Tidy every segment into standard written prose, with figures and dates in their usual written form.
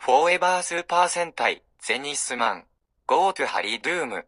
フォーエバースーパー戦隊、ゼニスマン、Go to Hollydoom.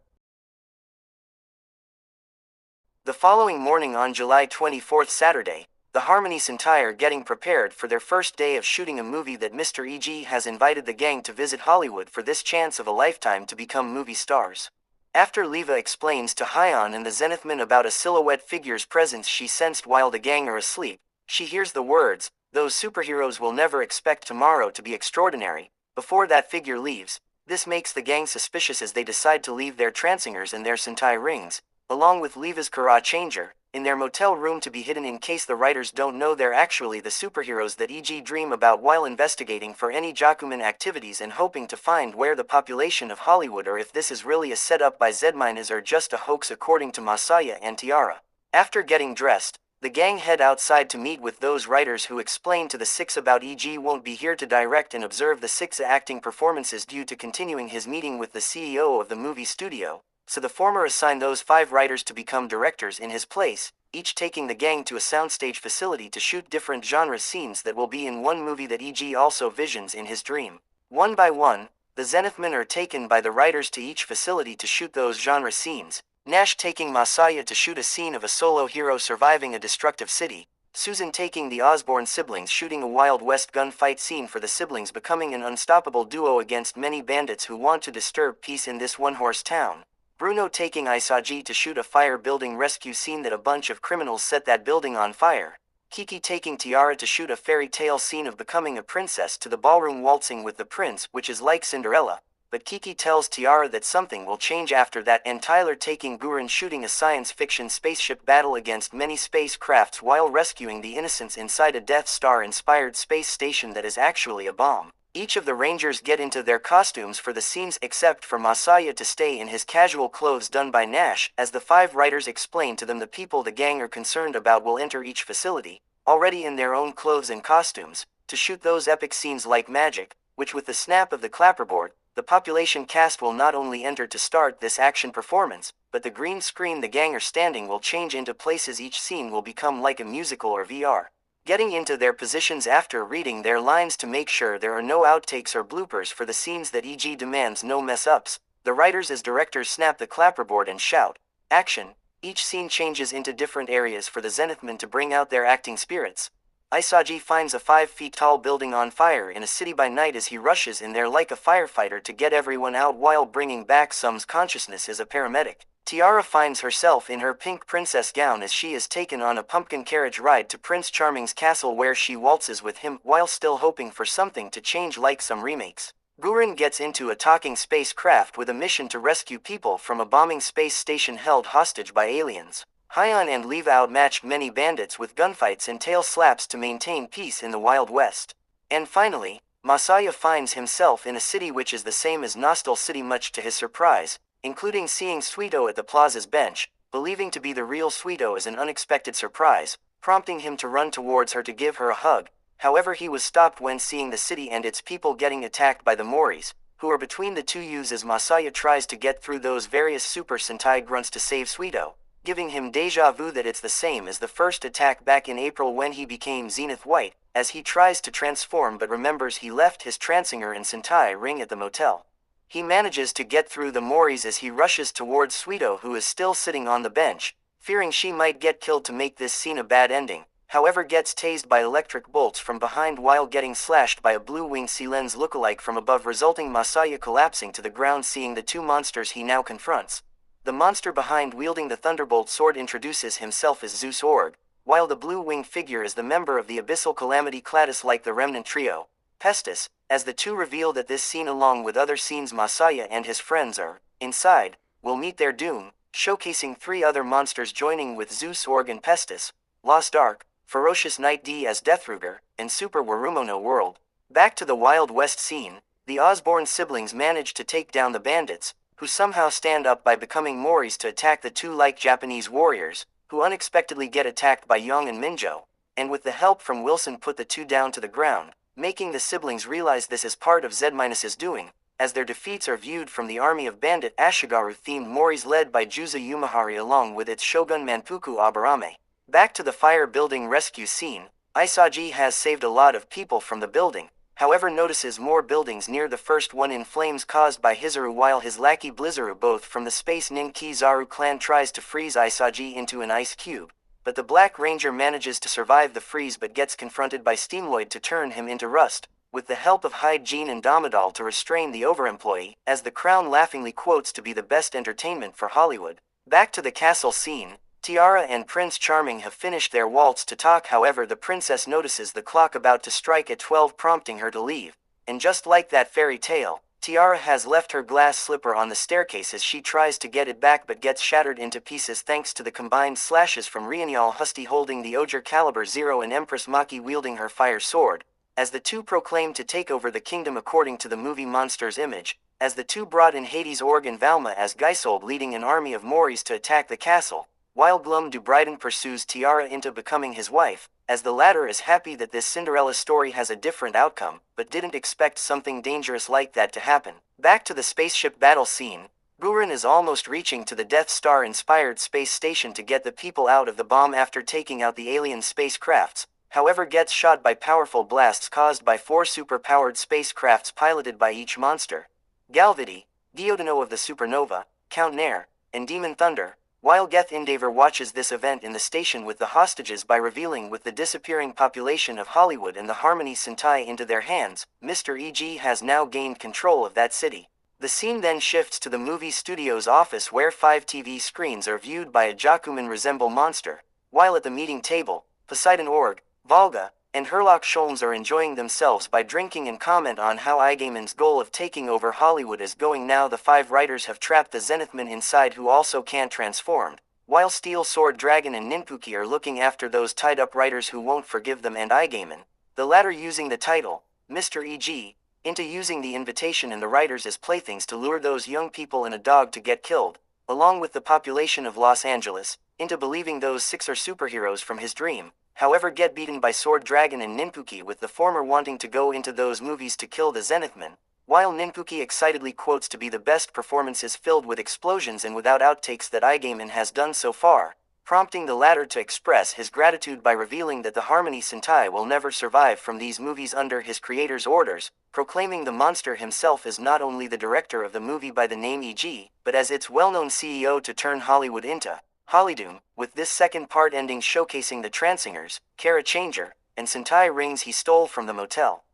The following morning on July 24th, Saturday, the Harmony Sentai are getting prepared for their first day of shooting a movie that Mr. E.G. has invited the gang to visit Hollywood for this chance of a lifetime to become movie stars. After Leva explains to Hyon and the Zenithman about a silhouette figure's presence she sensed while the gang are asleep, she hears the words, "Those superheroes will never expect tomorrow to be extraordinary," before that figure leaves. This makes the gang suspicious as they decide to leave their transingers and their Sentai rings, along with Leva's Gaoranger, in their motel room to be hidden in case the writers don't know they're actually the superheroes that E.G. dream about while investigating for any Jakuman activities and hoping to find where the population of Hollywood or if this is really a setup by Zedminers or just a hoax according to Masaya and Tiara. After getting dressed, the gang head outside to meet with those writers who explain to the six about E.G. won't be here to direct and observe the six acting performances due to continuing his meeting with the CEO of the movie studio, so the former assigned those 5 writers to become directors in his place, each taking the gang to a soundstage facility to shoot different genre scenes that will be in one movie that E.G. also visions in his dream. One by one, the Zenithmen are taken by the writers to each facility to shoot those genre scenes, Nash taking Masaya to shoot a scene of a solo hero surviving a destructive city, Susan taking the Osborne siblings shooting a Wild West gunfight scene for the siblings becoming an unstoppable duo against many bandits who want to disturb peace in this one-horse town, Bruno taking Isaji to shoot a fire building rescue scene that a bunch of criminals set that building on fire, Kiki taking Tiara to shoot a fairy tale scene of becoming a princess to the ballroom waltzing with the prince which is like Cinderella, but Kiki tells Tiara that something will change after that, and Tyler taking Guren shooting a science fiction spaceship battle against many spacecrafts while rescuing the innocents inside a Death Star-inspired space station that is actually a bomb. Each of the Rangers get into their costumes for the scenes except for Masaya to stay in his casual clothes done by Nash, as the 5 writers explain to them the people the gang are concerned about will enter each facility, already in their own clothes and costumes, to shoot those epic scenes like magic, which with the snap of the clapperboard, the population cast will not only enter to start this action performance, but the green screen the gang are standing will change into places. Each scene will become like a musical or VR. Getting into their positions after reading their lines to make sure there are no outtakes or bloopers for the scenes that E.G. demands no mess-ups, the writers as directors snap the clapperboard and shout, "Action!" Each scene changes into different areas for the Zenithmen to bring out their acting spirits. Isaji finds a 5 feet tall building on fire in a city by night as he rushes in there like a firefighter to get everyone out while bringing back Sum's consciousness as a paramedic. Tiara finds herself in her pink princess gown as she is taken on a pumpkin carriage ride to Prince Charming's castle where she waltzes with him while still hoping for something to change like some remakes. Guren gets into a talking spacecraft with a mission to rescue people from a bombing space station held hostage by aliens. Hyon and Leva outmatch many bandits with gunfights and tail slaps to maintain peace in the Wild West. And finally, Masaya finds himself in a city which is the same as Nostal City, much to his surprise, including seeing Suito at the plaza's bench, believing to be the real Suito as an unexpected surprise, prompting him to run towards her to give her a hug. However, he was stopped when seeing the city and its people getting attacked by the Moris, who are between the two youths as Masaya tries to get through those various Super Sentai grunts to save Suito, giving him deja vu that it's the same as the first attack back in April when he became Zenith White, as he tries to transform but remembers he left his Transinger and Sentai ring at the motel. He manages to get through the Moris as he rushes towards Suito, who is still sitting on the bench, fearing she might get killed to make this scene a bad ending, however gets tased by electric bolts from behind while getting slashed by a blue-winged sea-lens lookalike from above, resulting Masaya collapsing to the ground. Seeing the 2 monsters he now confronts, the monster behind wielding the Thunderbolt sword introduces himself as Zeus Org, while the blue-winged figure is the member of the Abyssal Calamity Cladus like the Remnant Trio, Pestis, as the two reveal that this scene along with other scenes Masaya and his friends are inside, will meet their doom, showcasing 3 other monsters joining with Zeus Org and Pestis, Lost Ark, Ferocious Knight D as Deathruger, and Super Warumono World. Back to the Wild West scene, the Osborne siblings manage to take down the bandits, who somehow stand up by becoming Moris to attack the 2 like Japanese warriors, who unexpectedly get attacked by Young and Minjo, and with the help from Wilson put the 2 down to the ground, making the siblings realize this is part of Z-'s doing, as their defeats are viewed from the army of bandit Ashigaru-themed Moris led by Juza Yumahari along with its shogun Manpuku Abarame. Back to the fire building rescue scene, Isaji has saved a lot of people from the building, however notices more buildings near the first one in flames caused by Hizaru while his lackey Blizaru both from the Space Ninki Zaru clan tries to freeze Isaji into an ice cube, but the Black Ranger manages to survive the freeze but gets confronted by Steamloid to turn him into rust, with the help of Hyde-Jean and Damodal to restrain the overemployee, as the Crown laughingly quotes to be the best entertainment for Hollywood. Back to the castle scene, Tiara and Prince Charming have finished their waltz to talk, however the princess notices the clock about to strike at 12 prompting her to leave, and just like that fairy tale, Tiara has left her glass slipper on the staircase as she tries to get it back but gets shattered into pieces thanks to the combined slashes from Rianyal Husty holding the Oger Caliber 0 and Empress Maki wielding her fire sword, as the two proclaim to take over the kingdom according to the movie Monster's image, as the two brought in Hades Org and Valma as Geisold leading an army of Moris to attack the castle, while Glum-do-Bridon pursues Tiara into becoming his wife, as the latter is happy that this Cinderella story has a different outcome, but didn't expect something dangerous like that to happen. Back to the spaceship battle scene, Buren is almost reaching to the Death Star-inspired space station to get the people out of the bomb after taking out the alien spacecrafts, however gets shot by powerful blasts caused by 4 super-powered spacecrafts piloted by each monster: Galvidi, Diodino of the Supernova, Count Nair, and Demon Thunder, while Geth Endeavor watches this event in the station with the hostages by revealing with the disappearing population of Hollywood and the Harmony Sentai into their hands, Mr. E.G. has now gained control of that city. The scene then shifts to the movie studio's office where 5 TV screens are viewed by a Jakuman resemble monster, while at the meeting table, Poseidon Org, Volga, and Herlock Sholmes are enjoying themselves by drinking and comment on how Igamen's goal of taking over Hollywood is going now. The 5 writers have trapped the Zenithman inside who also can't transform, while Steel Sword Dragon and Ninpuki are looking after those tied up writers who won't forgive them and Igamen, the latter using the title, Mr. E.G., into using the invitation and the writers as playthings to lure those young people and a dog to get killed, along with the population of Los Angeles, into believing those 6 are superheroes from his dream, however get beaten by Sword Dragon and Ninpuki with the former wanting to go into those movies to kill the Zenithman, while Ninpuki excitedly quotes to be the best performances filled with explosions and without outtakes that Igamen has done so far, prompting the latter to express his gratitude by revealing that the Harmony Sentai will never survive from these movies under his creator's orders, proclaiming the monster himself is not only the director of the movie by the name E.G., but as its well-known CEO to turn Hollywood into Hollydoom, with this second part ending showcasing the Transingers, Gaoranger, and Sentai rings he stole from the motel.